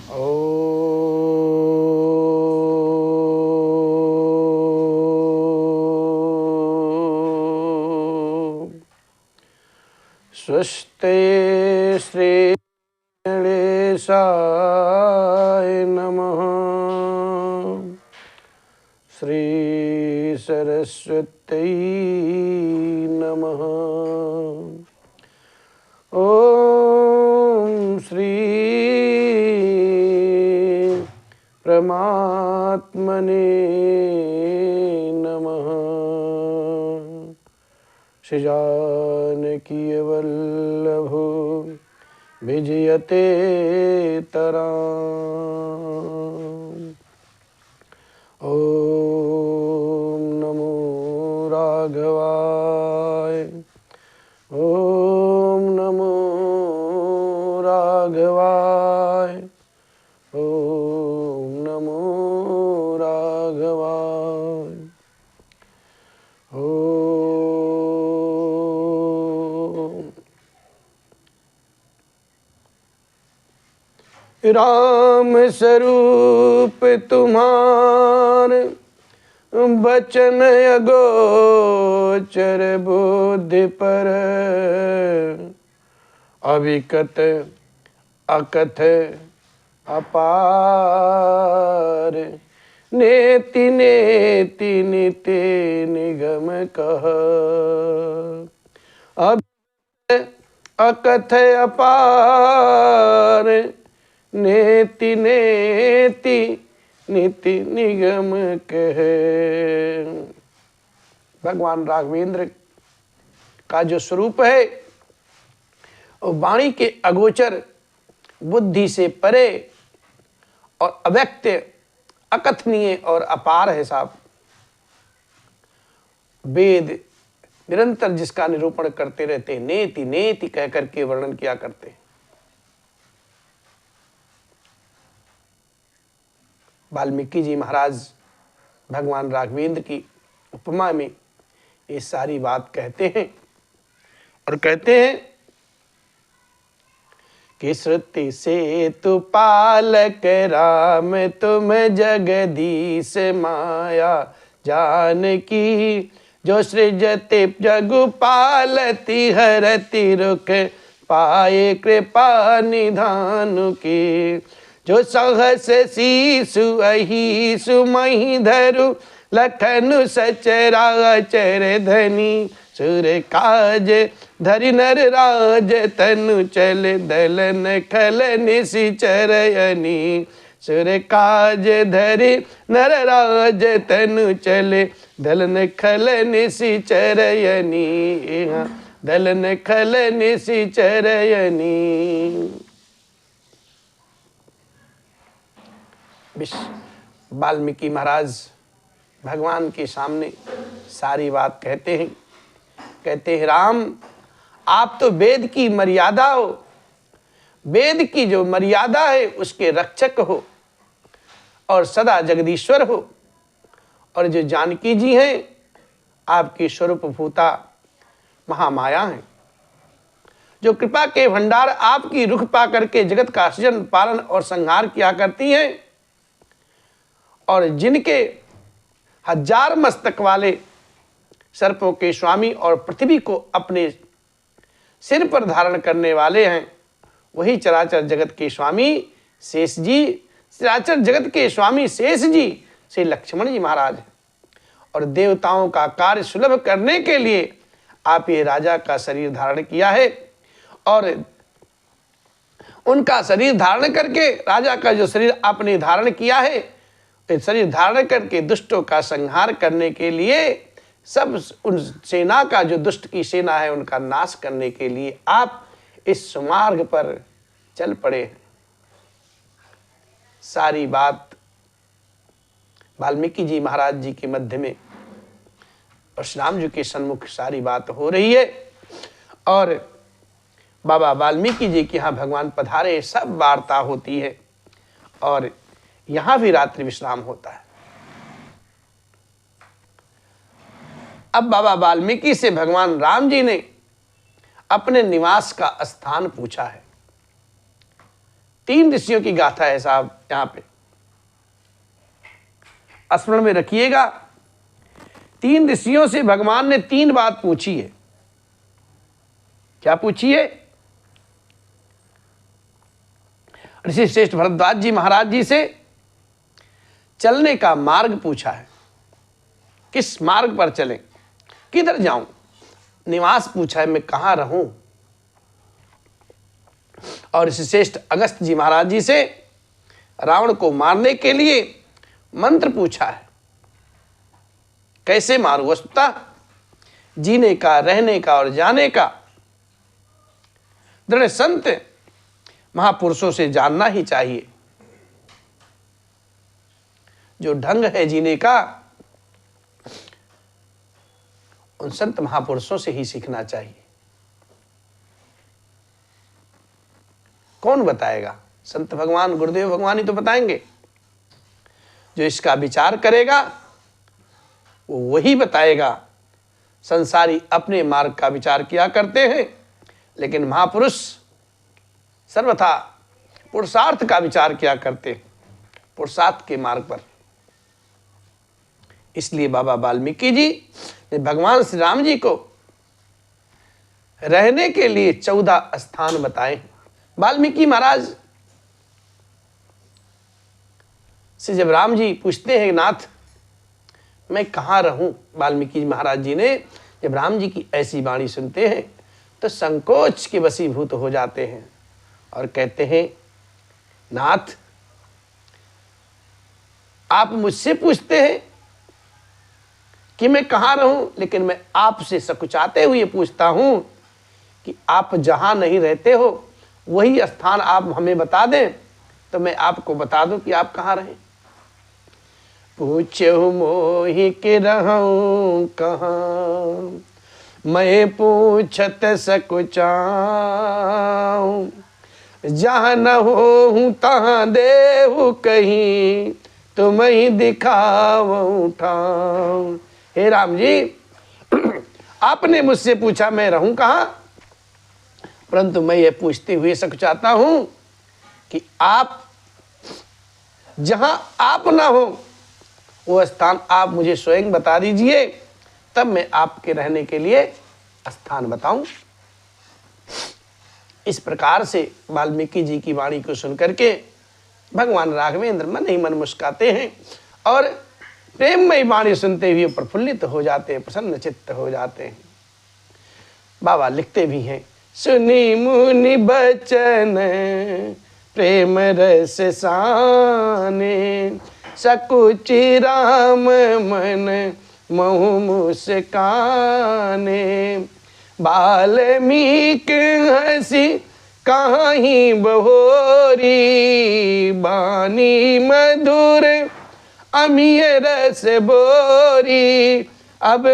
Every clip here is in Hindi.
ॐ स्वस्ति श्री गणेशाय नमः। श्री सरस्वती नमः। ॐ श्री परमात्मने नमः। श्री जानकी वल्लभो विजयते तराम। ॐ नमो राघवाय। ॐ नमो राघवाय। ॐ नमो राघवाय। ॐ राम स्वरूप तुम्हारे बचन अगोचर बुद्धि पर अविकत अकथ अपार नेति नेति निते निगम कह। अब अकथ अपार नेति नेति निति निगम कहे। भगवान राघवेंद्र का जो स्वरूप है वो वाणी के अगोचर, बुद्धि से परे और अव्यक्त, अकथनीय और अपार है साहब। वेद निरंतर जिसका निरूपण करते रहते हैं, नेति नेति कह करके वर्णन किया करते हैं। वाल्मीकि जी महाराज भगवान राघवेंद्र की उपमा में ये सारी बात कहते हैं और कहते हैं कि श्रुति से तु पालक राम तुम जगदीश माया जानकी। जो सृजति जगु पालती हरति रुख पाए कृपा निधानु की। जो सहस शीशु अहिषु मही धरु लखनु सचराचर धनी। सुर काज धरि नर राज तनु चल दलन खल निशिचरयनी। सुर काज धरि नर राज तनु चल दलन खल निशिचरयनी। दलन खल निशिचरयनी। वाल्मीकि महाराज भगवान के सामने सारी बात कहते हैं। कहते हैं राम, आप तो वेद की मर्यादा हो, वेद की जो मर्यादा है उसके रक्षक हो और सदा जगदीश्वर हो। और जो जानकी जी हैं आपकी स्वरूप भूता महामाया हैं, जो कृपा के भंडार आपकी रुख पा करके जगत का सृजन पालन और संहार किया करती हैं। और जिनके 1000 मस्तक वाले सर्पों के स्वामी और पृथ्वी को अपने सिर पर धारण करने वाले हैं, वही चराचर जगत के स्वामी शेष जी, चराचर जगत के स्वामी शेष जी श्री लक्ष्मण जी महाराज हैं। और देवताओं का कार्य सुलभ करने के लिए आप ये राजा का शरीर धारण किया है। और उनका शरीर धारण करके, राजा का जो शरीर आपने धारण किया है, तो शरीर धारण करके दुष्टों का संहार करने के लिए, सब उन सेना का जो दुष्ट की सेना है उनका नाश करने के लिए आप इस सुमार्ग पर चल पड़े। सारी बात वाल्मीकि जी महाराज जी के मध्य में और श्री राम जी के सन्मुख सारी बात हो रही है। और बाबा वाल्मीकि जी के यहाँ भगवान पधारे, सब वार्ता होती है और यहाँ भी रात्रि विश्राम होता है। अब बाबा वाल्मीकि से भगवान राम जी ने अपने निवास का स्थान पूछा है। 3 ऋषियों की गाथा है साहब, यहां पे स्मरण में रखिएगा। 3 ऋषियों से भगवान ने 3 बात पूछी है। क्या पूछी है? ऋषि श्रेष्ठ भरद्वाज जी महाराज जी से चलने का मार्ग पूछा है, किस मार्ग पर चलें, किधर जाऊं। निवास पूछा है, मैं कहां रहूं। और ऋषि श्रेष्ठ अगस्त जी महाराज जी से रावण को मारने के लिए मंत्र पूछा है, कैसे मारूं। वस्तुतः जीने का, रहने का और जाने का दृढ़ संत महापुरुषों से जानना ही चाहिए। जो ढंग है जीने का, उन संत महापुरुषों से ही सीखना चाहिए। कौन बताएगा? संत भगवान, गुरुदेव भगवान ही तो बताएंगे। जो इसका विचार करेगा वो वही बताएगा। संसारी अपने मार्ग का विचार किया करते हैं, लेकिन महापुरुष सर्वथा पुरुषार्थ का विचार किया करते हैं, पुरुषार्थ के मार्ग पर। इसलिए बाबा वाल्मीकि जी ने भगवान श्री राम जी को रहने के लिए 14 स्थान बताए। वाल्मीकि महाराज से जब राम जी पूछते हैं, नाथ मैं कहाँ रहूं, वाल्मीकि महाराज जी ने जब राम जी की ऐसी वाणी सुनते हैं तो संकोच के वशीभूत हो जाते हैं और कहते हैं, नाथ आप मुझसे पूछते हैं कि मैं कहाँ रहूं, लेकिन मैं आपसे सकुचाते हुए पूछता हूं कि आप जहां नहीं रहते हो वही स्थान आप हमें बता दें तो मैं आपको बता दूं कि आप कहाँ रहें। पूछो मोहि के रहूं कहाँ, मैं पूछत सकुचाऊं, जहाँ न हो तहाँ देहु कहीं, तुम ही दिखाऊं ठाऊं। हे राम जी, आपने मुझसे पूछा मैं रहूं कहाँ, परंतु मैं ये पूछते हुए सकुचाता हूं कि आप जहां आप ना हो वो स्थान आप मुझे स्वयं बता दीजिए, तब मैं आपके रहने के लिए स्थान बताऊं। इस प्रकार से वाल्मीकि जी की वाणी को सुनकर के भगवान राघवेंद्र मन ही मन मुस्काते हैं और प्रेममयी वाणी सुनते हुए प्रफुल्लित हो जाते हैं, प्रसन्न चित्त हो जाते हैं। बाबा लिखते भी हैं, सुनी मुनि बचन प्रेम रस साने, सकुचि राम मन महु मुस्काने, बाल्मीक हंसी काहि बहोरी, बानी मधुर अमिय रस बोरी, अब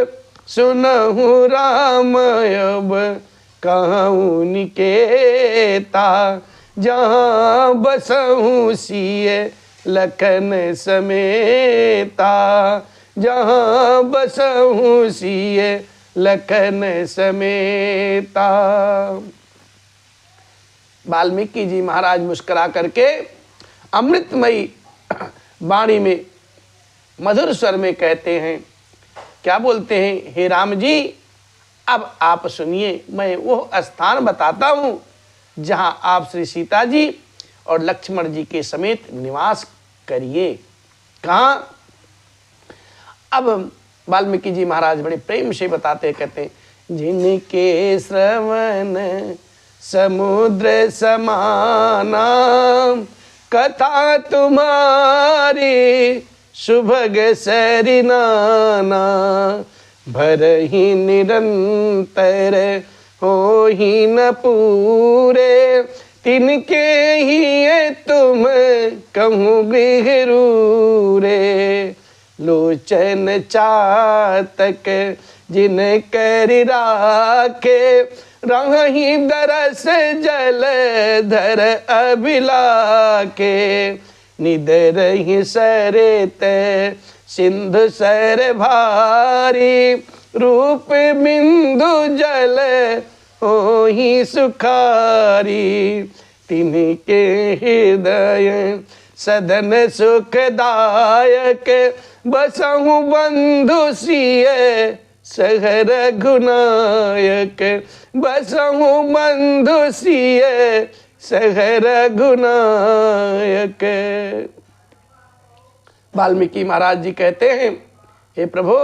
सुनहु राम अब कहूँ निकेता, जहाँ बसहु सिय लखन समेता, जहाँ बसहु सिय लखन समेता। वाल्मीकि जी महाराज मुस्कुरा करके अमृतमयी वाणी में मधुर स्वर में कहते हैं, क्या बोलते हैं, हे राम जी अब आप सुनिए, मैं वो स्थान बताता हूँ जहाँ आप श्री सीता जी और लक्ष्मण जी के समेत निवास करिए। कहाँ? अब वाल्मीकि जी महाराज बड़े प्रेम से बताते, कहते हैं, जिनके श्रवण समुद्र समाना, कथा तुम्हारी सुभग सरिनाना, भरहि निरंतर हो ही न पूरे, तिनके ही तुम कहूँ बिहरूरे, लोचन चातक जिन कर राखे, रही दरस जल धर अभिलाके, निदर ही सरेत सिंधु सर भारी, रूप बिंदु जल हो ही सुखारी, तिन्हीं के हृदय सदन सुखदायक, बसहु बंधु सिय सहर गुनायक, बसहु बंधु सिय सहर गुनायक। वाल्मीकि महाराज जी कहते हैं, हे प्रभु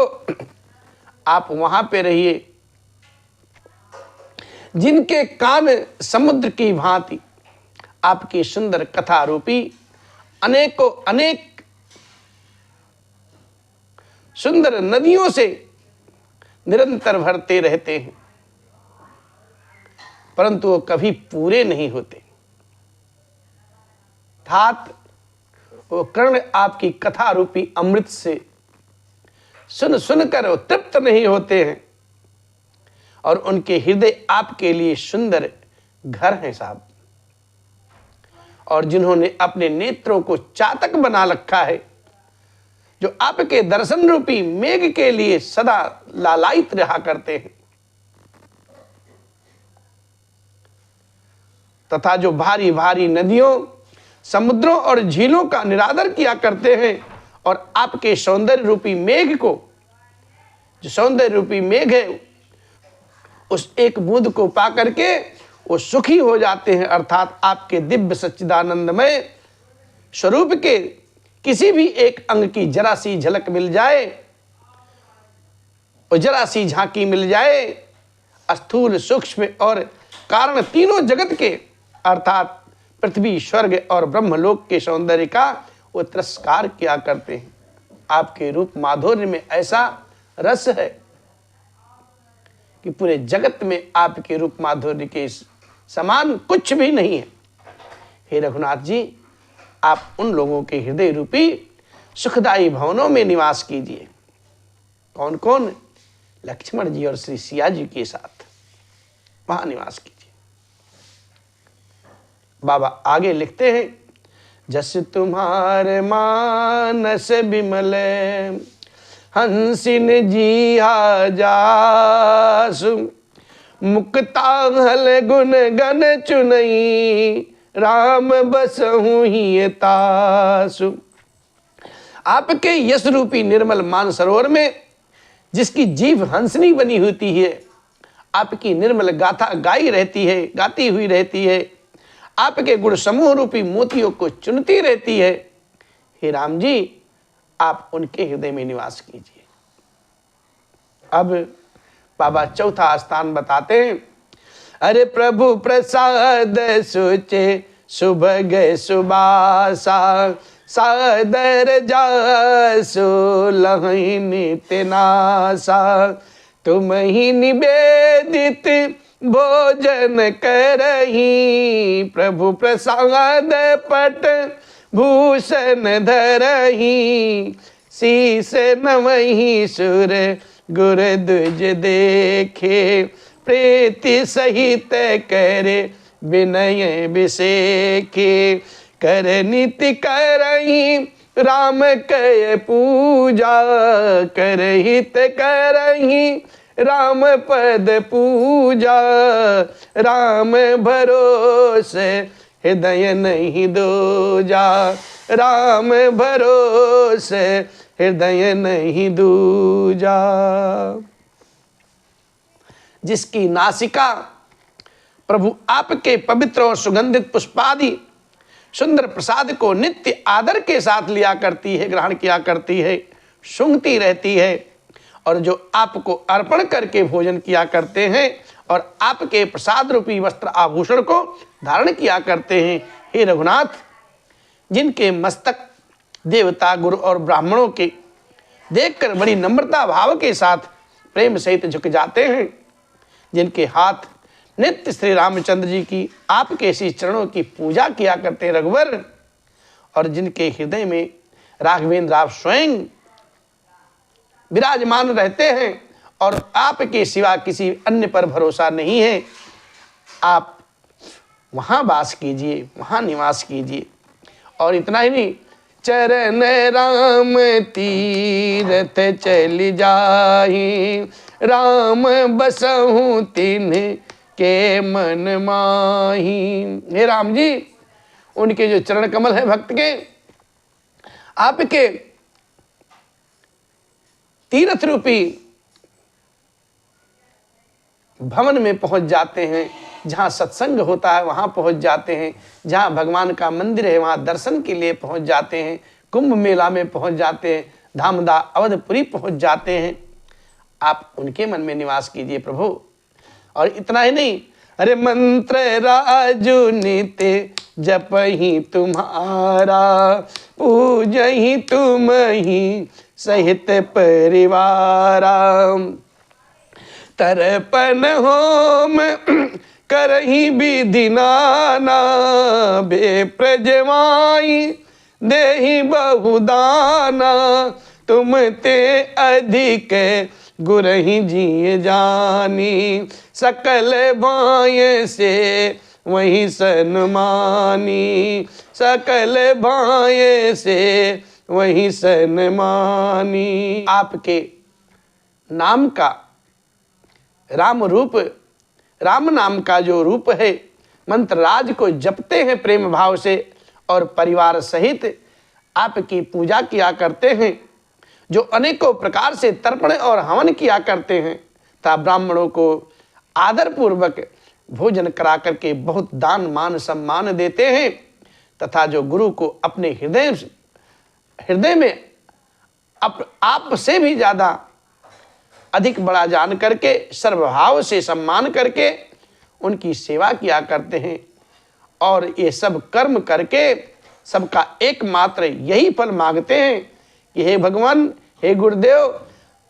आप वहां पे रहिए जिनके कान समुद्र की भांति आपकी सुंदर कथा रूपी अनेकों अनेक सुंदर नदियों से निरंतर भरते रहते हैं, परंतु वो कभी पूरे नहीं होते। अर्थात वो कर्ण आपकी कथा रूपी अमृत से सुन सुनकर वो तृप्त नहीं होते हैं, और उनके हृदय आपके लिए सुंदर घर हैं साहब। और जिन्होंने अपने नेत्रों को चातक बना रखा है, जो आपके दर्शन रूपी मेघ के लिए सदा लालायित रहा करते हैं, तथा जो भारी भारी नदियों समुद्रों और झीलों का निरादर किया करते हैं, और आपके सौंदर्य रूपी मेघ को, जो सौंदर्य रूपी मेघ है, उस एक बूंद को पा करके वो सुखी हो जाते हैं। अर्थात आपके दिव्य सच्चिदानंदमय स्वरूप के किसी भी एक अंग की जरा सी झलक मिल जाए, और जरा सी झांकी मिल जाए, स्थूल सूक्ष्म और कारण तीनों जगत के अर्थात पृथ्वी स्वर्ग और ब्रह्मलोक के सौंदर्य का वो तिरस्कार किया करते हैं। आपके रूप माधुर्य में ऐसा रस है कि पूरे जगत में आपके रूप माधुर्य के समान कुछ भी नहीं है। हे रघुनाथ जी, आप उन लोगों के हृदय रूपी सुखदायी भवनों में निवास कीजिए। कौन कौन? लक्ष्मण जी और श्री सिया जी के साथ वहां निवास कीजिए। बाबा आगे लिखते हैं, जस तुम्हारे मानस विमल हंसिन जिहा जासु, मुक्ताहल गुण गण चुनई राम बसहु ही तासु। आपके यश रूपी निर्मल मान सरोवर में जिसकी जीभ हंसनी बनी होती है, आपकी निर्मल गाथा गाई रहती है, गाती हुई रहती है, आपके गुण समूह रूपी मोतियों को चुनती रहती है, हे राम जी आप उनके हृदय में निवास कीजिए। अब बाबा चौथा स्थान बताते हैं, अरे प्रभु प्रसाद सुचे सुभग सुबासा, सादर जासु लहि नित्य नासा, तुम ही निवेदित भोजन करही, प्रभु प्रसाद पट भूषण धरही, शीस नवहि सुर गुर द्विज देखे, प्रीति सहित करे विनय विसेखे, कर नित्य करही राम कय पूजा, कर हित करही राम पद पूजा, राम भरोसे हृदय नहीं दूजा, राम भरोसे हृदय नहीं दूजा। जिसकी नासिका प्रभु आपके पवित्र और सुगंधित पुष्पादि सुंदर प्रसाद को नित्य आदर के साथ लिया करती है, ग्रहण किया करती है, सूंघती रहती है, और जो आपको अर्पण करके भोजन किया करते हैं और आपके प्रसाद रूपी वस्त्र आभूषण को धारण किया करते हैं, हे रघुनाथ, जिनके मस्तक देवता गुरु और ब्राह्मणों के देखकर बड़ी नम्रता भाव के साथ प्रेम सहित झुक जाते हैं, जिनके हाथ नित्य श्री रामचंद्र जी की आपके श्री चरणों की पूजा किया करते हैं रघुवर, और जिनके हृदय में राघवेंद्र आप स्वयं विराजमान रहते हैं और आपके सिवा किसी अन्य पर भरोसा नहीं है, आप वहाँ वास कीजिए, वहाँ निवास कीजिए। और इतना ही नहीं, चरण राम तीरथ चल जाहि, राम बसहु तिन्ह के मन माही। हे राम जी, उनके जो चरण कमल है भक्त के, आपके तीर्थ रूपी भवन में पहुंच जाते हैं, जहां सत्संग होता है वहां पहुंच जाते हैं, जहां भगवान का मंदिर है वहां दर्शन के लिए पहुंच जाते हैं, कुंभ मेला में पहुंच जाते हैं, धामदा अवधपुरी पहुंच जाते हैं। आप उनके मन में निवास कीजिए प्रभु। और इतना ही नहीं, अरे मंत्र राजू नित्य जप ही तुम्हारा, पूज ही तुम ही सहित परिवारा, तर्पण होम करही विधि नाना, बेप्रजवाई देहि बहुदाना, तुम ते अधिक गुरहि जिय जानी, सकल भाय से वही सन्मानी, सकल भाय से वही सन्मानी। आपके नाम का राम रूप, राम नाम का जो रूप है, मंत्र राज को जपते हैं प्रेम भाव से और परिवार सहित आपकी पूजा किया करते हैं, जो अनेकों प्रकार से तर्पण और हवन किया करते हैं, तथा ब्राह्मणों को आदर पूर्वक भोजन करा करके बहुत दान मान सम्मान देते हैं, तथा जो गुरु को अपने हृदय में आप से भी ज़्यादा अधिक बड़ा जान करके सर्वभाव से सम्मान करके उनकी सेवा किया करते हैं। और ये सब कर्म करके सबका एकमात्र यही फल मांगते हैं कि हे भगवान, हे गुरुदेव,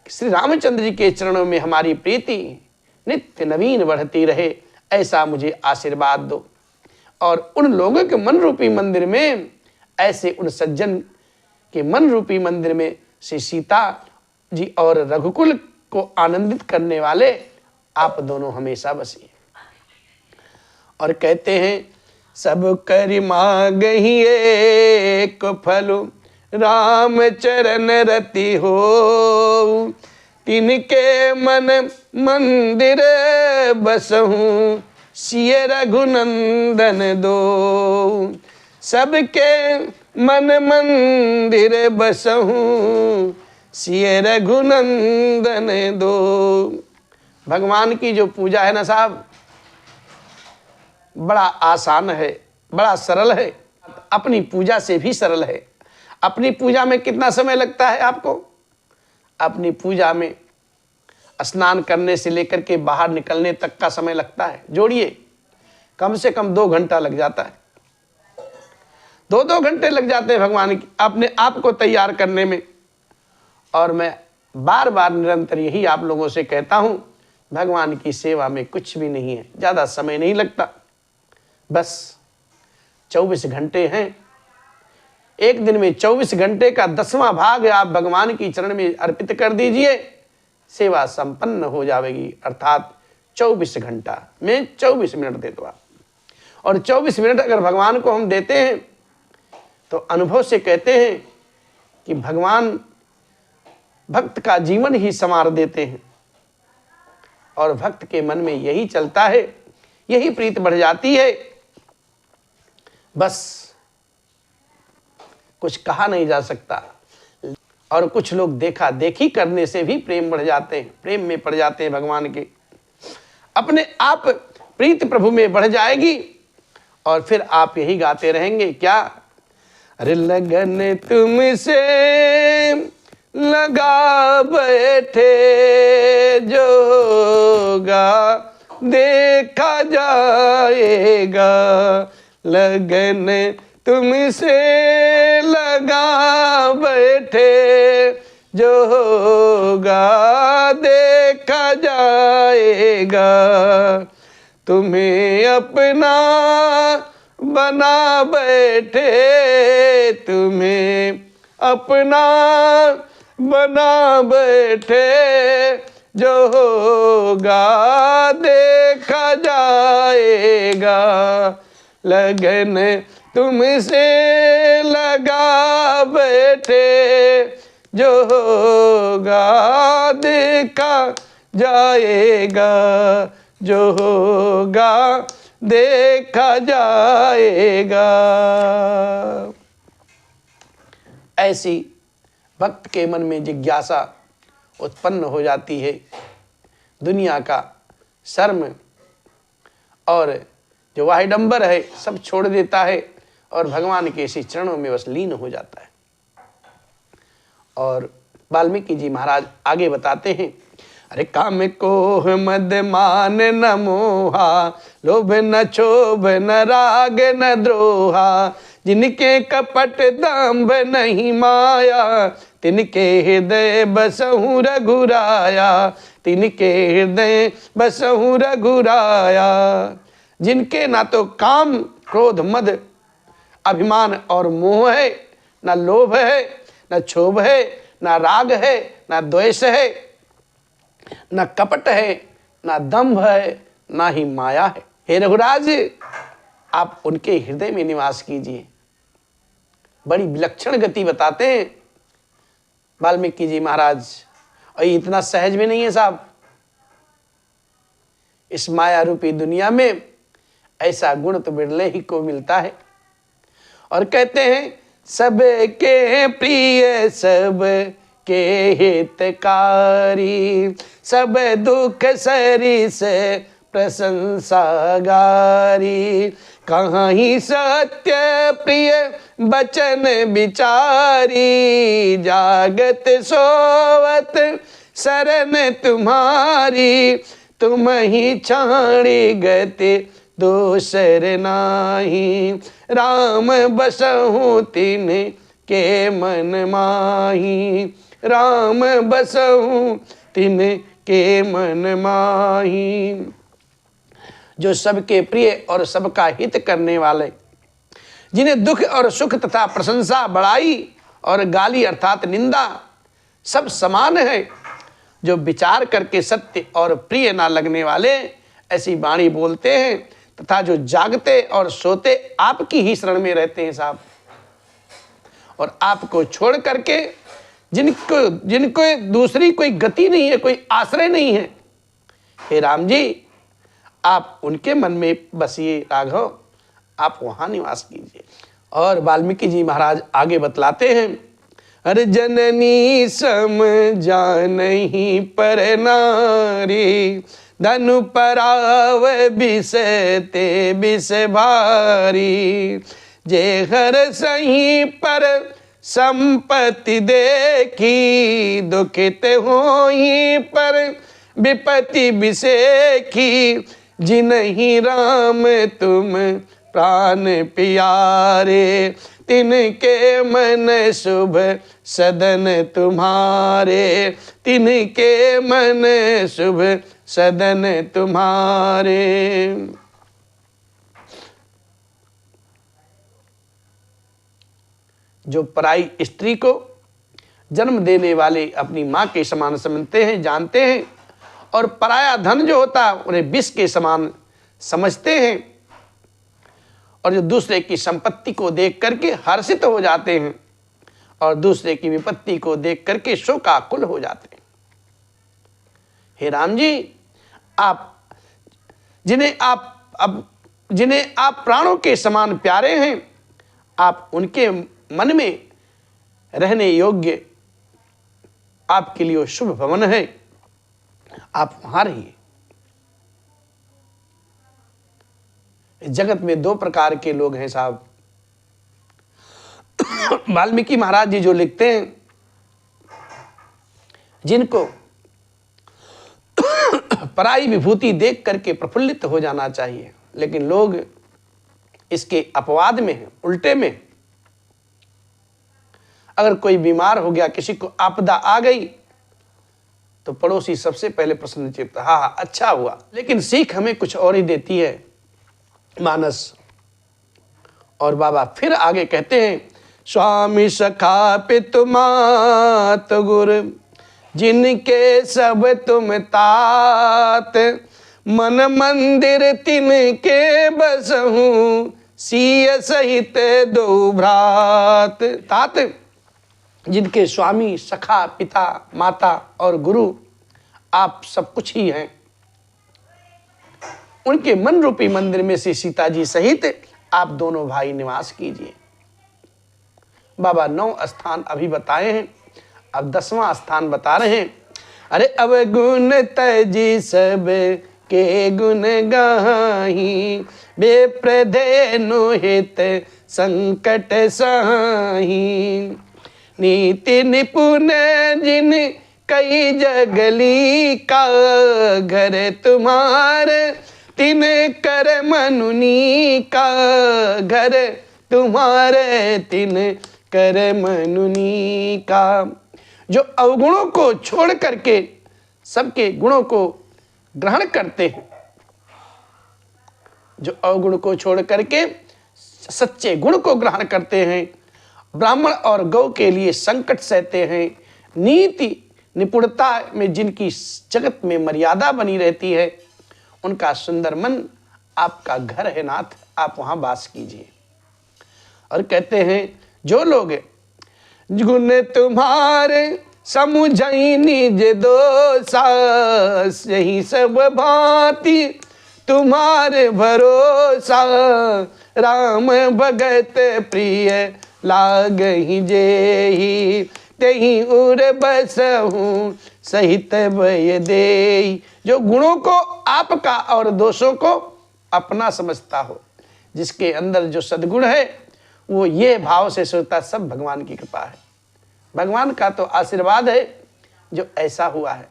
श्री रामचंद्र जी के चरणों में हमारी प्रीति नित्य नवीन बढ़ती रहे, ऐसा मुझे आशीर्वाद दो। और उन लोगों के मन रूपी मंदिर में, ऐसे उन सज्जन के मन रूपी मंदिर में श्री सीता जी और रघुकुल को आनंदित करने वाले आप दोनों हमेशा बसिए। और कहते हैं, सब कर मांगहि एक फल, राम चरण रति हो, तिनके मन मंदिर बसहूँ, सिय रघुनंदन दो। सबके मन मंदिर बसहूँ, सिय रघुनंदन दो। भगवान की जो पूजा है ना साहब, बड़ा आसान है, बड़ा सरल है, अपनी पूजा से भी सरल है। अपनी पूजा में कितना समय लगता है आपको? अपनी पूजा में स्नान करने से लेकर के बाहर निकलने तक का समय लगता है, जोड़िए कम से कम 2 घंटा लग जाता है। 2 घंटे लग जाते हैं भगवान की अपने आप को तैयार करने में। और मैं बार बार निरंतर यही आप लोगों से कहता हूं, भगवान की सेवा में कुछ भी नहीं है, ज़्यादा समय नहीं लगता, बस 24 घंटे हैं। एक दिन में 24 घंटे का 10वां भाग आप भगवान की चरण में अर्पित कर दीजिए, सेवा संपन्न हो जाएगी। अर्थात 24 घंटा में 24 मिनट दे दो आप। और 24 मिनट अगर भगवान को हम देते हैं तो अनुभव से कहते हैं कि भगवान भक्त का जीवन ही संवार देते हैं। और भक्त के मन में यही चलता है, यही प्रीत बढ़ जाती है, बस कुछ कहा नहीं जा सकता। और कुछ लोग देखा देखी करने से भी प्रेम बढ़ जाते हैं, प्रेम में पड़ जाते हैं भगवान के, अपने आप प्रीत प्रभु में बढ़ जाएगी। और फिर आप यही गाते रहेंगे, क्या? अरे लगन तुमसे लगा बैठे जोगा देखा जाएगा, लगन तुमसे लगा बैठे जो होगा देखा जाएगा, तुम्हें अपना बना बैठे, तुम्हें अपना बना बैठे जो होगा देखा जाएगा, लगन तुमसे लगा बैठे जो होगा देखा जाएगा, जो होगा देखा जाएगा। ऐसी भक्त के मन में जिज्ञासा उत्पन्न हो जाती है, दुनिया का शर्म और जो वाहिडंबर है सब छोड़ देता है और भगवान के इसी चरणों में बस लीन हो जाता है। और वाल्मीकि जी महाराज आगे बताते हैं, अरे काम कोह मद मान न मोहा, लोभ न क्षोभ न राग न द्रोहा, जिनके कपट दाम्भ नहीं माया, तिनके हृदय बसहु रघुराया, तिनके हृदय बसहु रघुराया। जिनके ना तो काम क्रोध मद अभिमान और मोह है, ना लोभ है, ना क्षोभ है, ना राग है, ना द्वेष है, ना कपट है, ना दंभ है, ना ही माया है। हे रघुराज, आप उनके हृदय में निवास कीजिए। बड़ी विलक्षण गति बताते हैं वाल्मीकि जी महाराज, और ये इतना सहज भी नहीं है साहब। इस माया रूपी दुनिया में ऐसा गुण तो बिरले ही को मिलता है। और कहते हैं, सबके प्रिय सब के हितकारी, सब दुख सरिस प्रशंसा गारी, कहीं सत्य प्रिय बचन विचारी, जागत सोवत शरण तुम्हारी, तुम ही छाड़ी गति दोसर नाही, राम बसहु तिन के मन माही, राम बसहु तिन के मन माही। जो सबके प्रिय और सबका हित करने वाले, जिन्हें दुख और सुख तथा प्रशंसा, बड़ाई और गाली अर्थात निंदा सब समान है, जो विचार करके सत्य और प्रिय ना लगने वाले ऐसी वाणी बोलते हैं, तथा जो जागते और सोते आपकी ही शरण में रहते हैं साहब, और आपको छोड़ करके जिनको दूसरी कोई गति नहीं है, कोई आश्रय नहीं है, हे राम जी आप उनके मन में बसिए राघव, आप वहां निवास कीजिए। और वाल्मीकि जी महाराज आगे बतलाते हैं, अरे जननी सम जानहि पर नारी, धनु पराव बिस ते बिस भारी, जे हर सही पर संपत्ति देखी, दुखित होई पर विपत्ति बिसेखी, जिनहि राम तुम प्राण प्यारे, तिनके मन शुभ सदन तुम्हारे, तिनके मन शुभ सदन तुम्हारे। जो पराई स्त्री को जन्म देने वाले अपनी मां के समान समझते हैं, जानते हैं, और पराया धन जो होता है उन्हें विष के समान समझते हैं, और जो दूसरे की संपत्ति को देख करके हर्षित हो जाते हैं और दूसरे की विपत्ति को देख करके शोकाकुल हो जाते हैं। हे राम जी, आप जिन्हें आप प्राणों के समान प्यारे हैं, आप उनके मन में रहने योग्य आपके लिए शुभ भवन है, आप वहां रहिए। जगत में दो प्रकार के लोग हैं साहब। वाल्मीकि महाराज जी जो लिखते हैं, जिनको पराई विभूति देख करके प्रफुल्लित हो जाना चाहिए, लेकिन लोग इसके अपवाद में हैं, उल्टे में। अगर कोई बीमार हो गया, किसी को आपदा आ गई, तो पड़ोसी सबसे पहले प्रसन्नचित्त, हाँ अच्छा हुआ। लेकिन सीख हमें कुछ और ही देती है मानस। और बाबा फिर आगे कहते हैं, स्वामी सखा पितु मात गुर, जिनके सब तुम तात, मन मंदिर तिनके बसहूं, सिय सहित दो भ्रात। तात जिनके स्वामी, सखा, पिता, माता और गुरु आप सब कुछ ही हैं, उनके मन रूपी मंदिर में से सीता जी सहित आप दोनों भाई निवास कीजिए। बाबा 9 स्थान अभी बताए हैं, अब 10वां स्थान बता रहे हैं। अरे अब गुण तजी सब के गुण गाही, बेप्रधेनु हित संकट साही। नीति निपुण जिन कई जगली का, घर तुम्हारे तिन कर मनुनी का, घर तुम्हारे तिन कर मनुनी का। जो अवगुणों को छोड़ करके सबके गुणों को ग्रहण करते हैं, जो अवगुण को छोड़ करके सच्चे गुण को ग्रहण करते हैं, ब्राह्मण और गौ के लिए संकट सहते हैं, नीति निपुणता में जिनकी जगत में मर्यादा बनी रहती है, उनका सुंदर मन आपका घर है नाथ, आप वहां वास कीजिए। और कहते हैं जो लोग गुण तुम्हारे समुझई निज दोषा, यही सब भांति तुम्हारे भरोसा। राम भगत प्रिय लागहि जेहि, तेहि उर बसहु सहित भय देहि। जो गुणों को आपका और दोषों को अपना समझता हो, जिसके अंदर जो सद्गुण है, वो ये भाव से सोचता, सब भगवान की कृपा है, भगवान का तो आशीर्वाद है जो ऐसा हुआ है,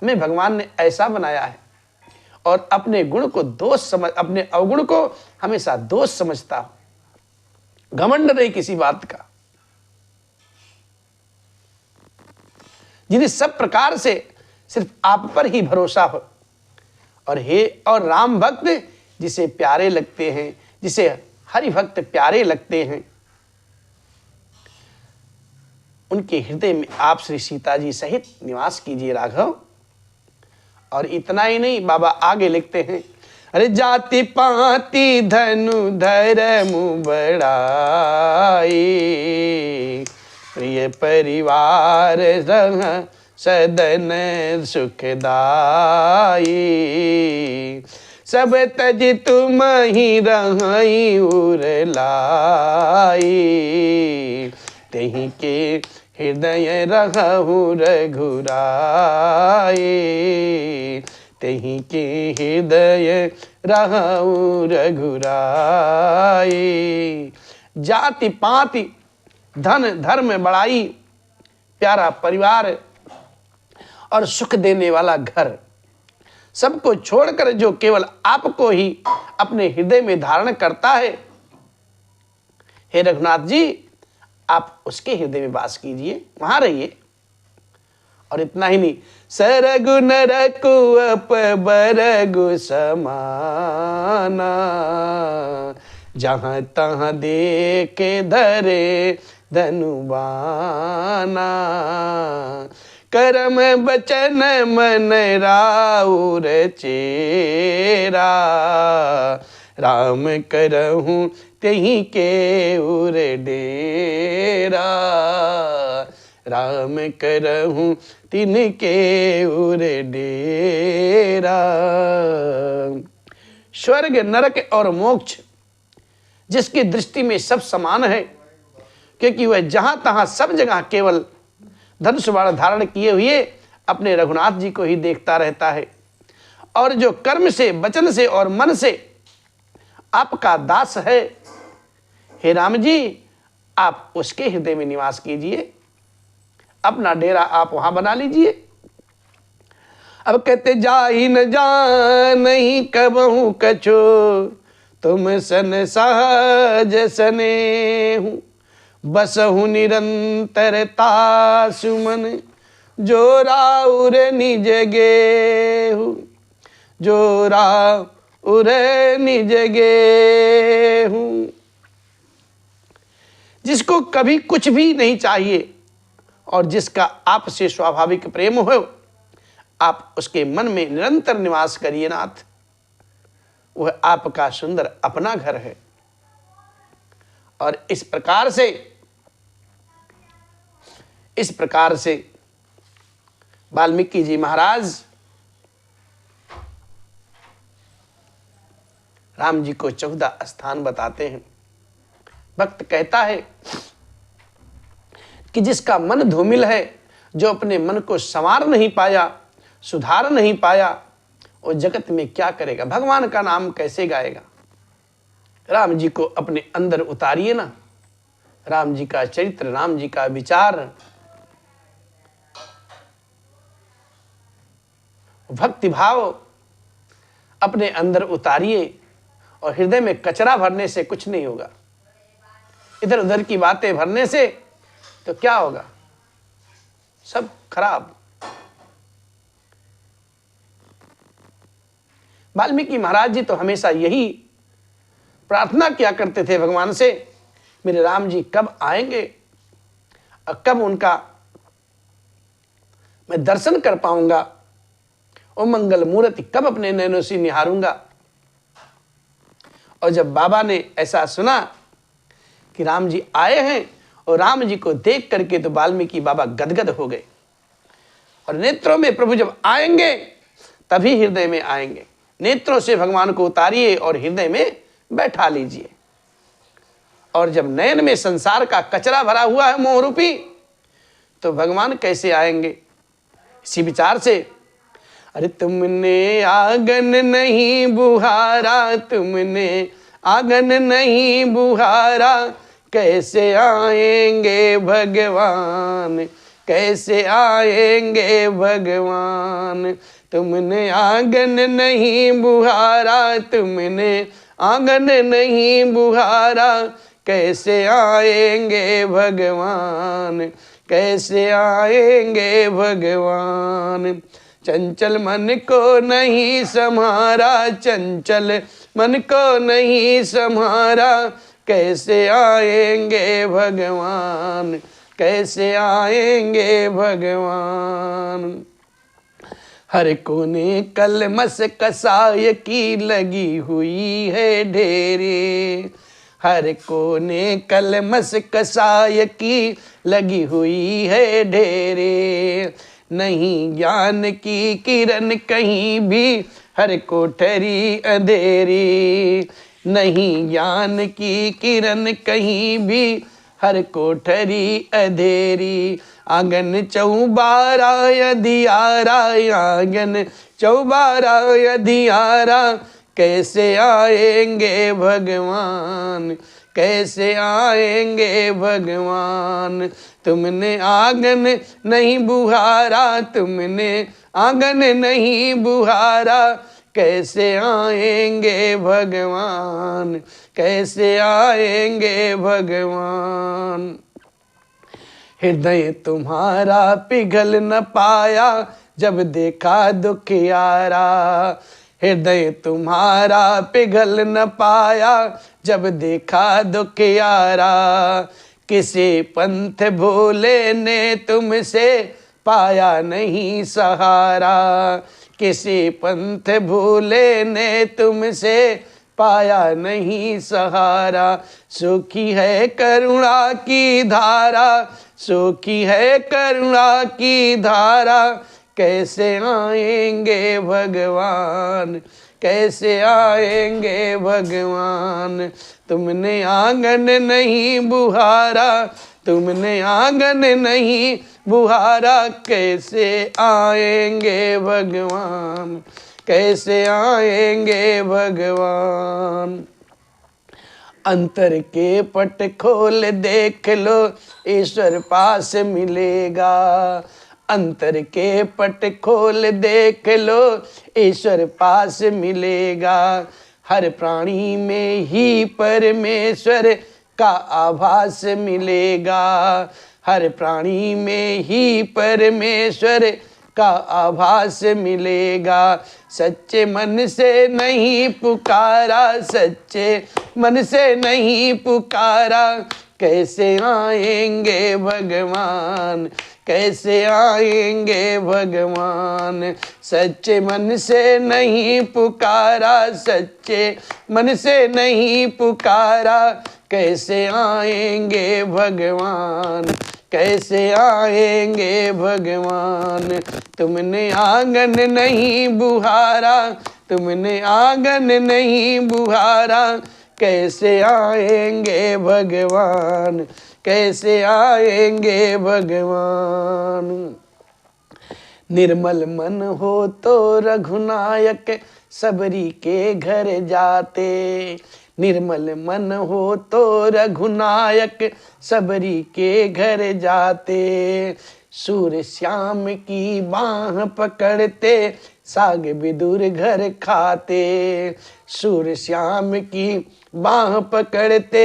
हमें भगवान ने ऐसा बनाया है। और अपने गुण को दोष समझ, अपने अवगुण को हमेशा दोष समझता हो, घमंड नहीं किसी बात का। जिन्हें सब प्रकार से सिर्फ आप पर ही भरोसा हो, और राम भक्त जिसे प्यारे लगते हैं, जिसे हरि भक्त प्यारे लगते हैं, उनके हृदय में आप श्री सीता जी सहित निवास कीजिए राघव। और इतना ही नहीं, बाबा आगे लिखते हैं, अरे जाति पाति धनु धर्मु बढ़ाई, प्रिय परिवार रह सदन सुखदाई। सब तज तुम ही रही उर लाई, तेहि के हृदय रहु रघुराई, तेहि के हृदय रहु रघुराई। जाति पाति धन धर्म बड़ाई, प्यारा परिवार और सुख देने वाला घर, सबको छोड़कर जो केवल आपको ही अपने हृदय में धारण करता है, हे रघुनाथ जी आप उसके हृदय में वास कीजिए, वहां रहिए। और इतना ही नहीं, सरगु नरकु अप बरगु समाना, जहां तहां देखे धरे धनुबाना। करम बचन मन राउर चेरा, राम करहूँ तेहि के उर डेरा, राम करहूँ तिनके उर डेरा। स्वर्ग नरक और मोक्ष जिसकी दृष्टि में सब समान है, क्योंकि वह जहां तहां सब जगह केवल धनुष बाण धारण किए हुए अपने रघुनाथ जी को ही देखता रहता है। और जो कर्म से, वचन से और मन से आपका दास है, हे राम जी आप उसके हृदय में निवास कीजिए, अपना डेरा आप वहां बना लीजिए। अब कहते जाहि न जानहि कबहु कछो, तुम सन सहज सनेहु, बसहु निरंतरता सुमन, जो राउर निज गेहु, जो राउर निज गेहु। जिसको कभी कुछ भी नहीं चाहिए और जिसका आपसे स्वाभाविक प्रेम हो, आप उसके मन में निरंतर निवास करिए नाथ, वह आपका सुंदर अपना घर है। और इस प्रकार से वाल्मीकि जी महाराज राम जी को 14 स्थान बताते हैं। भक्त कहता है कि जिसका मन धूमिल है, जो अपने मन को संवार नहीं पाया, सुधार नहीं पाया, वो जगत में क्या करेगा, भगवान का नाम कैसे गाएगा। राम जी को अपने अंदर उतारिए ना, राम जी का चरित्र, राम जी का विचार, भक्ति भाव अपने अंदर उतारिए और हृदय में कचरा भरने से कुछ नहीं होगा। इधर उधर की बातें भरने से तो क्या होगा, सब खराब। वाल्मीकि महाराज जी तो हमेशा यही प्रार्थना किया करते थे भगवान से, मेरे राम जी कब आएंगे और कब उनका मैं दर्शन कर पाऊंगा, ओ मंगल मूर्ति कब अपने नैनों से निहारूंगा। और जब बाबा ने ऐसा सुना कि राम जी आए हैं और राम जी को देख करके तो वाल्मीकि बाबा गदगद हो गए। और नेत्रों में प्रभु जब आएंगे तभी हृदय में आएंगे। नेत्रों से भगवान को उतारिए और हृदय में बैठा लीजिए। और जब नयन में संसार का कचरा भरा हुआ है मोह रूपी, तो भगवान कैसे आएंगे। इसी विचार से, अरे तुमने आंगन नहीं बुहारा, तुमने आंगन नहीं बुहारा, कैसे आएंगे भगवान, कैसे आएंगे भगवान। तुमने आंगन नहीं बुहारा, तुमने आंगन नहीं बुहारा, कैसे आएंगे भगवान, कैसे आएंगे भगवान। चंचल मन को नहीं सम्हारा, चंचल मन को नहीं सम्हारा, कैसे आएंगे भगवान, कैसे आएंगे भगवान। हर कोने कलमस कसाय की लगी हुई है ढेरे, हर कोने कलमस कसाय की लगी हुई है ढेरे। नहीं ज्ञान की किरण कहीं भी, हर कोठरी अंधेरी। नहीं ज्ञान की किरण कहीं भी, हर कोठरी अंधेरी। आंगन चौबारा अंधियारा, आंगन चौबारा अंधियारा, कैसे आएंगे भगवान, कैसे आएंगे भगवान। तुमने आंगन नहीं बुहारा, तुमने आंगन नहीं बुहारा, कैसे आएंगे भगवान, कैसे आएंगे भगवान। हृदय तुम्हारा पिघल न पाया, जब देखा दुखियारा। हृदय तुम्हारा पिघल न पाया, जब देखा दुखियारा। किसी पंथ भोले ने तुमसे पाया नहीं सहारा, किसी पंथ भोले ने तुमसे पाया नहीं सहारा। सूखी है करुणा की धारा, सूखी है करुणा की धारा, कैसे आएंगे भगवान, कैसे आएंगे भगवान। तुमने आंगन नहीं बुहारा, तुमने आंगन नहीं बुहारा, कैसे आएंगे भगवान, कैसे आएंगे भगवान। अंतर के पट खोल देख लो, ईश्वर पास मिलेगा। अंतर के पट खोल देख लो, ईश्वर पास मिलेगा। हर प्राणी में ही परमेश्वर का आभास मिलेगा। हर प्राणी में ही परमेश्वर का आभास मिलेगा। सच्चे मन से नहीं पुकारा, सच्चे मन से नहीं पुकारा, कैसे आएंगे भगवान, कैसे आएंगे भगवान। सच्चे मन से नहीं पुकारा, सच्चे मन से नहीं पुकारा, कैसे आएंगे भगवान, कैसे आएंगे भगवान। तुमने आंगन नहीं बुहारा, तुमने आंगन नहीं बुहारा, कैसे आएंगे भगवान, कैसे आएंगे भगवान। निर्मल मन हो तो रघुनायक सबरी के घर जाते, निर्मल मन हो तो रघुनायक सबरी के घर जाते। सूर श्याम की बाह पकड़ते साग विदुर घर खाते, सूर श्याम की बाह पकड़ते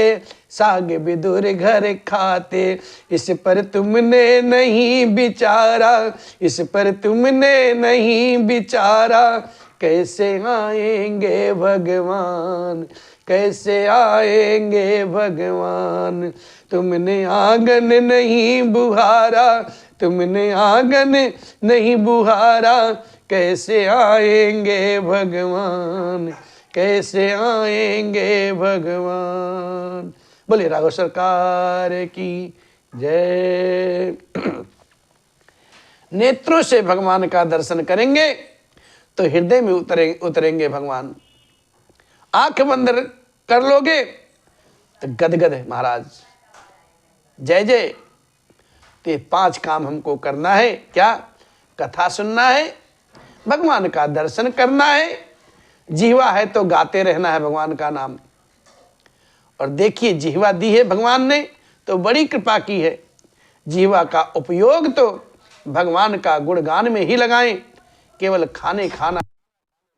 साग विदुर घर खाते। इस पर तुमने नहीं विचारा, इस पर तुमने नहीं विचारा, कैसे आएंगे भगवान, कैसे आएंगे भगवान। तुमने आंगन नहीं बुहारा, तुमने आंगन नहीं बुहारा, कैसे आएंगे भगवान, कैसे आएंगे भगवान। बोले राघव सरकार की जय। नेत्रों से भगवान का दर्शन करेंगे तो हृदय में उतरेंगे भगवान। आंख बंद कर लोगे तो गदगद है महाराज, जय जय। तो ये 5 काम हमको करना है। क्या? कथा सुनना है, भगवान का दर्शन करना है, जिह्वा है तो गाते रहना है भगवान का नाम। और देखिए जिह्वा दी है भगवान ने तो बड़ी कृपा की है। जिह्वा का उपयोग तो भगवान का गुणगान में ही लगाएं, केवल खाने खाना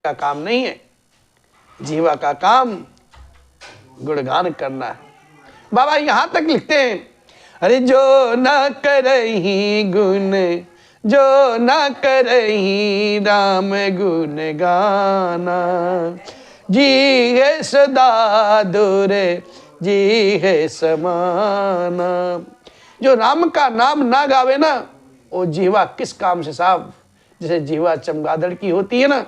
का काम नहीं है। जिह्वा का काम गुणगान करना है। बाबा यहां तक लिखते हैं, अरे जो ना करही गुण, जो ना करही राम गुण गाना, जी है सदा दूर जी है समाना। जो राम का नाम ना गावे ना, वो जिह्वा किस काम से साहब। जैसे जिह्वा चमगादड़ की होती है ना,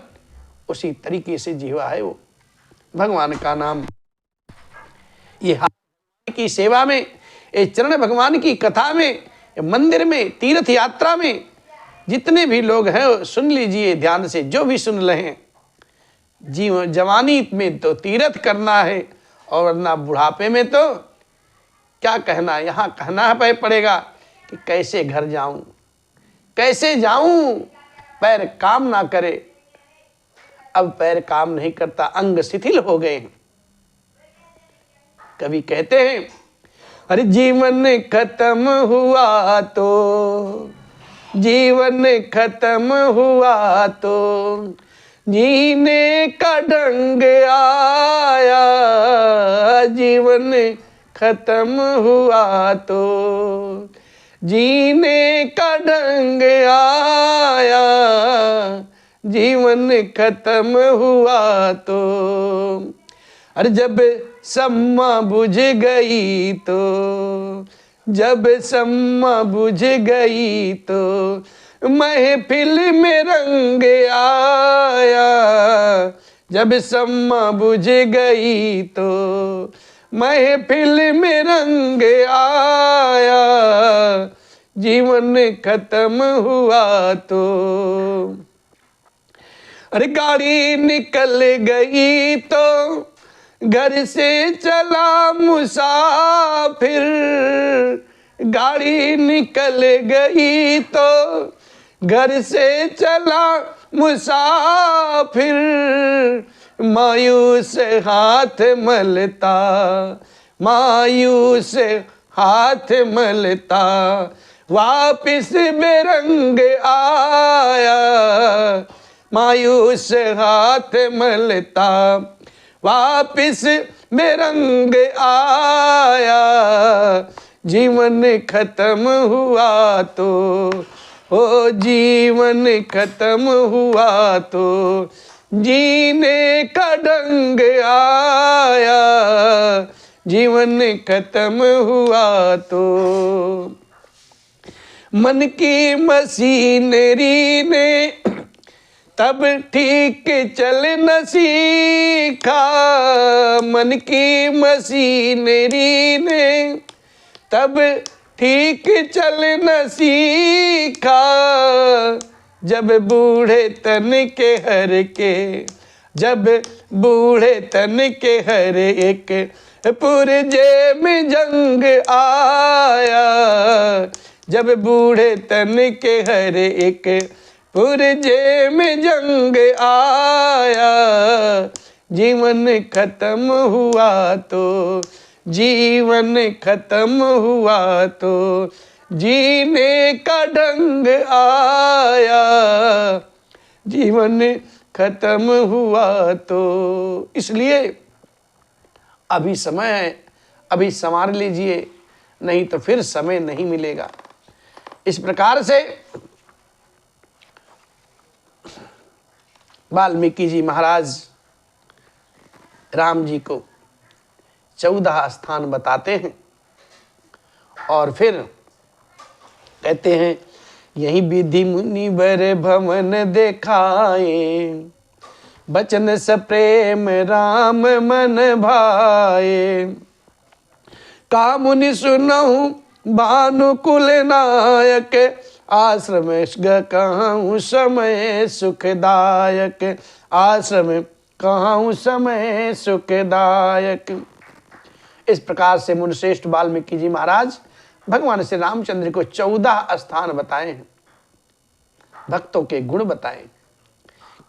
उसी तरीके से जिह्वा है वो भगवान का नाम। ये की सेवा में, ये चरण भगवान की कथा में, मंदिर में, तीर्थ यात्रा में जितने भी लोग हैं सुन लीजिए ध्यान से, जो भी सुन रहे हैं। जीवन जवानी में तो तीर्थ करना है, और वरना बुढ़ापे में तो क्या कहना है। यहाँ कहना पड़ेगा कि कैसे घर जाऊं, कैसे जाऊं, पैर काम ना करे। अब पैर काम नहीं करता, अंग शिथिल हो गए हैं। कवि कहते हैं, अरे जीवन खत्म हुआ तो, जीवन खत्म हुआ तो जीने का ढंग आया, जीवन खत्म हुआ तो जीने का ढंग आया, जीवन खत्म हुआ तो। अरे जब सम्मा बुझ गई तो, जब सम्मा बुझ गई तो महफिल में रंग आया, जब सम्मा बुझ गई तो महफिल में रंग आया, जीवन खत्म हुआ तो। अरे गाड़ी निकल गई तो घर से चला मुसाफिर, गाड़ी निकल गई तो घर से चला मुसाफिर, मायूस हाथ मलता, मायूस हाथ मलता वापिस बेरंग आया, मायूस हाथ मलता वापिस बेरंग आया, जीवन खत्म हुआ तो, ओ जीवन खत्म हुआ तो जीने का ढंग आया, जीवन खत्म हुआ तो। मन की मशीनरी ने तब ठीक चल न सीखा, मन की मशीनरी ने तब ठीक चल न सीखा, जब बूढ़े तन के हर के, जब बूढ़े तन के हर एक पुरजे में जंग आया, जब बूढ़े तन के हर एक पुरजे में जंग आया, जीवन खत्म हुआ तो, जीवन खत्म हुआ तो जीने का ढंग आया, जीवन खत्म हुआ तो। इसलिए अभी समय है, अभी संवार लीजिए, नहीं तो फिर समय नहीं मिलेगा। इस प्रकार से वाल्मीकि जी महाराज राम जी को 14 स्थान बताते हैं और फिर कहते हैं यही विधि मुनि बर भवन देखाए, बचन स प्रेम राम मन भाए, का मुनि सुनहु भानुकुल नायक, आश्रम कहूँ समय सुखदायक, आश्रम कहूँ समय सुखदायक। इस प्रकार से मुनिश्रेष्ठ वाल्मीकि जी महाराज भगवान श्री रामचंद्र को 14 स्थान बताए हैं, भक्तों के गुण बताए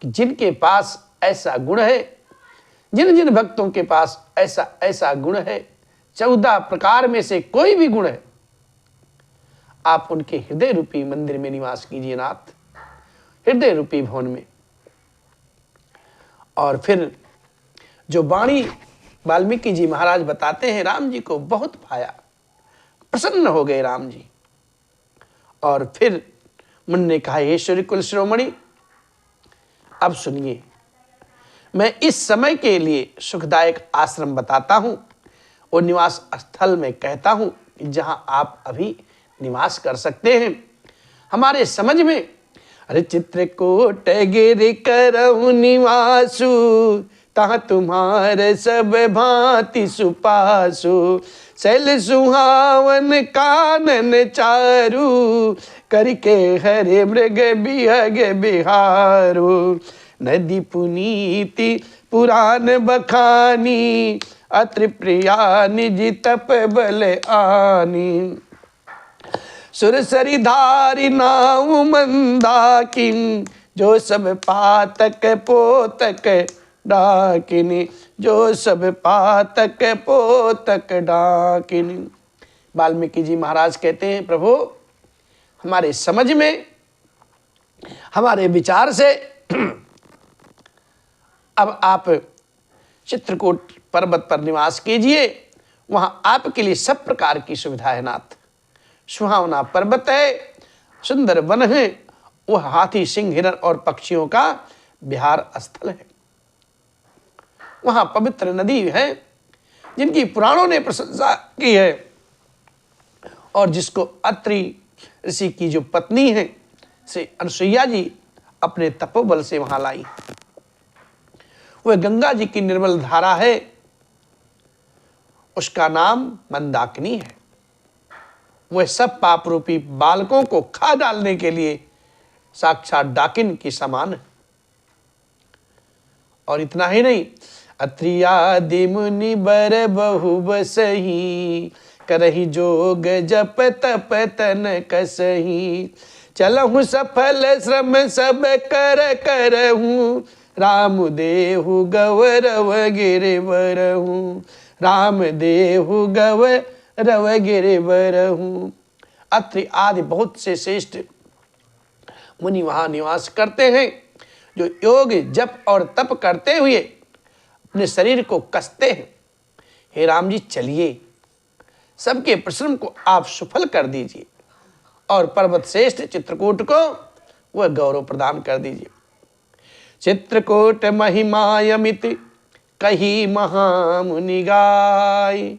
कि जिनके पास ऐसा गुण है, जिन जिन भक्तों के पास ऐसा ऐसा गुण है, 14 प्रकार में से कोई भी गुण है, आप उनके हृदय रूपी मंदिर में निवास कीजिए नाथ, हृदय रूपी भवन में। और फिर जो वाणी वाल्मीकि जी महाराज बताते हैं, राम जी को बहुत भाया, प्रसन्न हो गए राम जी। और फिर मुनि ने कहा, हे सूर्य कुल शिरोमणि, अब सुनिए, मैं इस समय के लिए सुखदायक आश्रम बताता हूं और निवास स्थल में कहता हूं जहां आप अभी निवास कर सकते हैं। हमारे समझ में अरे चित्रकूट गिरि करहु निवासु, तहाँ तुम्हारे सब भांति सुपासु, शैल सुहावन कानन चारु, करके हरे मृग बिहग बिहारू, नदी पुनीति पुराण बखानी, अत्र प्रिया निज तप बल आनी, सुरसरी धारी नाव मंदाकिनी, जो सब पातक पोतक डाकिनी, जो सब पातक पोतक डाकिनी। वाल्मीकि जी महाराज कहते हैं, प्रभु हमारे समझ में, हमारे विचार से अब आप चित्रकूट पर्वत पर निवास कीजिए, वहां आपके लिए सब प्रकार की सुविधा है नाथ। सुहावना पर्वत है, सुंदर वन है, वह हाथी सिंह हिरण और पक्षियों का विहार स्थल है। वहां पवित्र नदी है जिनकी पुराणों ने प्रशंसा की है और जिसको अत्रि ऋषि की जो पत्नी है श्री अनुसुईया जी अपने तपोबल से वहां लाई। वह गंगा जी की निर्मल धारा है, उसका नाम मंदाकिनी है। वह सब पाप रूपी बालकों को खा डालने के लिए साक्षात डाकिन की समान है। और इतना ही नहीं, अत्रियादि मुनि बर बहु बसही, करही जोग जप तप तन कसही, चलहु सफल श्रम सब कर करहूँ, राम देहु गौरव गिरिवरहूँ, राम देहु गौरव गिरिवरहूँ। अत्रि आदि बहुत से श्रेष्ठ मुनि वहां निवास करते हैं, जो योग जप और तप करते हुए अपने शरीर को कसते हैं। हे राम जी चलिए, सबके परिश्रम को आप सफल कर दीजिए और पर्वत श्रेष्ठ चित्रकूट को वह गौरव प्रदान कर दीजिए। चित्रकूट महिमायमित कही महामुनि गाय,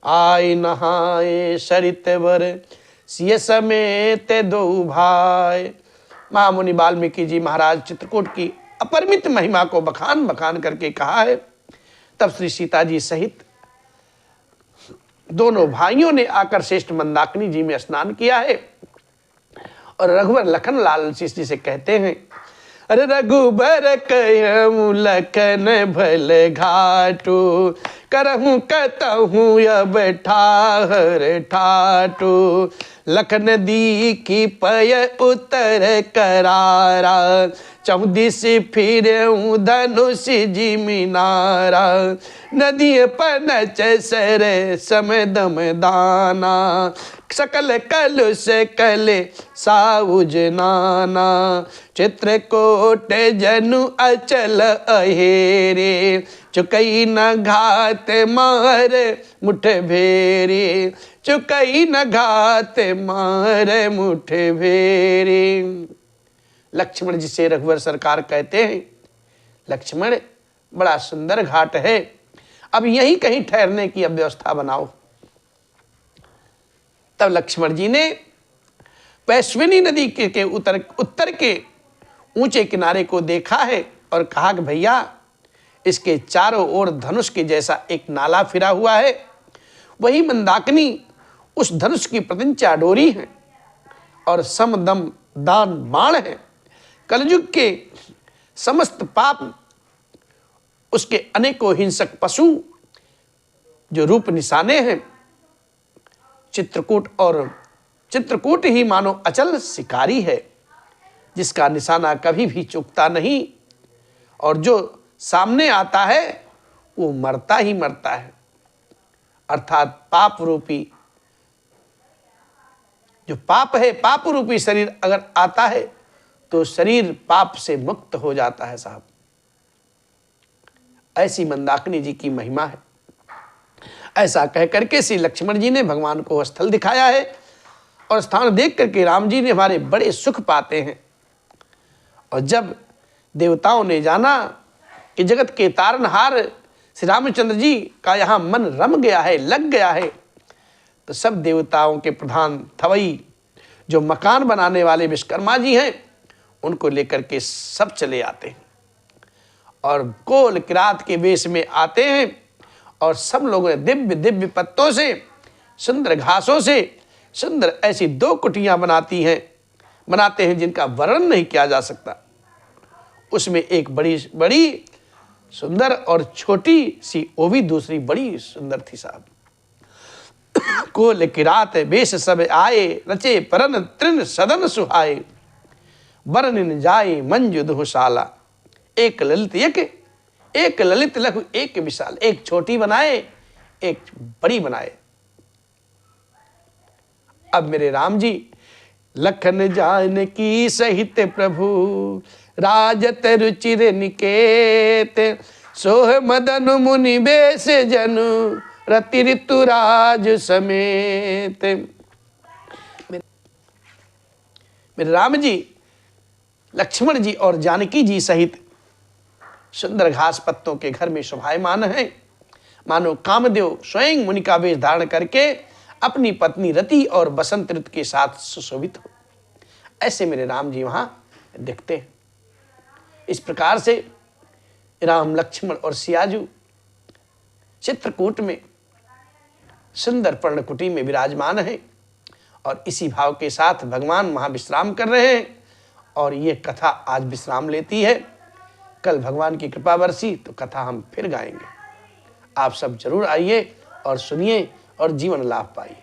आय नहाए सरित वर सिय समेत दो भाई। महामुनि वाल्मीकि जी महाराज चित्रकूट की अपरिमित महिमा को बखान बखान करके कहा है। तब श्री सीता जी सहित दोनों भाइयों ने आकर श्रेष्ठ मंदाकिनी जी में स्नान किया है और रघुवर लखन लाल जी से कहते हैं, अरे रघुबर कहूँ लखन भल घाटू, करहूँ कतहूँ अब ठाहर ठाटू। लखन दीखी पय उतर करारा, चौदिस फिरऊँ धनुष जिमिनारा। नदी पनच सर समदम दाना, सकल कलुष कले साउज नाना। चित्रकूट जनु अचल अहेरे, चुकई न घात मार मुठ भेरे। चुकई न घात मार मुठ भेरे। लक्ष्मण जी से रघुवर सरकार कहते हैं, लक्ष्मण बड़ा सुंदर घाट है, अब यहीं कहीं ठहरने की अब व्यवस्था बनाओ। तब लक्ष्मण जी ने पैश्विनी नदी के उत्तर के ऊंचे किनारे को देखा है और कहा कि भैया, इसके चारों ओर धनुष के जैसा एक नाला फिरा हुआ है, वही मंदाकिनी उस धनुष की प्रतिंचा डोरी है और समदम दान बाण है। कलयुग के समस्त पाप, उसके अनेकों हिंसक पशु जो रूप निशाने हैं, चित्रकूट ही मानो अचल शिकारी है, जिसका निशाना कभी भी चूकता नहीं, और जो सामने आता है वो मरता ही मरता है। अर्थात पाप रूपी जो पाप है, पाप रूपी शरीर अगर आता है तो शरीर पाप से मुक्त हो जाता है साहब। ऐसी मंदाकिनी जी की महिमा है। ऐसा कह करके श्री लक्ष्मण जी ने भगवान को स्थल दिखाया है, और स्थान देख करके राम जी ने हमारे बड़े सुख पाते हैं। और जब देवताओं ने जाना कि जगत के तारनहार श्री रामचंद्र जी का यहाँ मन रम गया है, लग गया है, तो सब देवताओं के प्रधान थवई, जो मकान बनाने वाले विश्वकर्मा जी हैं, उनको लेकर के सब चले आते हैं और कोल किरात के वेश में आते हैं। और सब लोगों ने दिव्य दिव्य पत्तों से, सुंदर घासों से सुंदर ऐसी 2 कुटियां बनाते हैं जिनका वर्णन नहीं किया जा सकता। उसमें एक बड़ी बड़ी सुंदर और छोटी सी ओवी दूसरी बड़ी सुंदर थी साहब। कोल किरात वेश सब आए, रचे परन तृण सदन सुहाए। वर्णन जाए मंजु दुशाला, एक ललित लघु एक विशाल। एक छोटी बनाए, एक बड़ी बनाए। अब मेरे राम जी, लखन जानकी सहित प्रभु, राजत रुचिर निकेत। सोह मदन मुनि बेश जनु, रति ऋतु राज समेत। मेरे राम जी लक्ष्मण जी और जानकी जी सहित सुंदर घास पत्तों के घर में शोभायमान है। मानो कामदेव स्वयं मुनि का वेश धारण करके अपनी पत्नी रति और बसंत ऋतु के साथ सुशोभित हो, ऐसे मेरे राम जी वहां दिखते हैं। इस प्रकार से राम, लक्ष्मण और सियाजू चित्रकूट में सुंदर पर्णकुटी में विराजमान है, और इसी भाव के साथ भगवान वहां विश्राम कर रहे हैं। और ये कथा आज विश्राम लेती है। कल भगवान की कृपा बरसी तो कथा हम फिर गाएंगे। आप सब जरूर आइए और सुनिए और जीवन लाभ पाइए।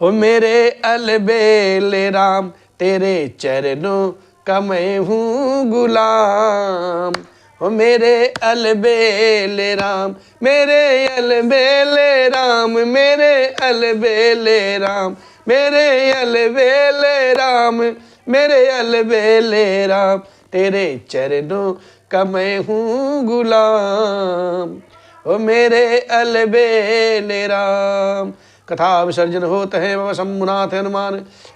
हो मेरे अलबेल राम, तेरे चरणों का मैं हूँ गुलाम। हो मेरे अलबेल राम, मेरे अलबेल राम, मेरे अलबेल राम, मेरे अलबेल राम, मेरे अलबेल राम, तेरे चरणों का मैं हूँ गुलाम। ओ मेरे अलबेल राम। कथा विसर्जन होत है बाबा शंभुनाथ हनुमान।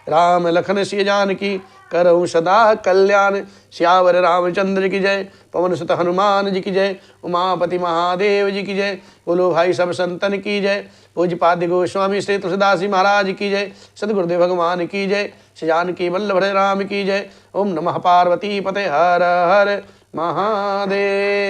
राम लखन सिय जानकी, करहु सदा कल्याण। श्यावर रामचंद्र की जय, पवन सुत हनुमान जी की जय, उमापति महादेव जी की जय। बोलो भाई सब संतन की जय। पूज्यपाद गोस्वामी श्री तुलसीदास जी महाराज की जय। सदगुरुदेव भगवान की जय। श्री जानकी वल्लभ राम की जय। ओम नमः पार्वती पते हर हर महादेव।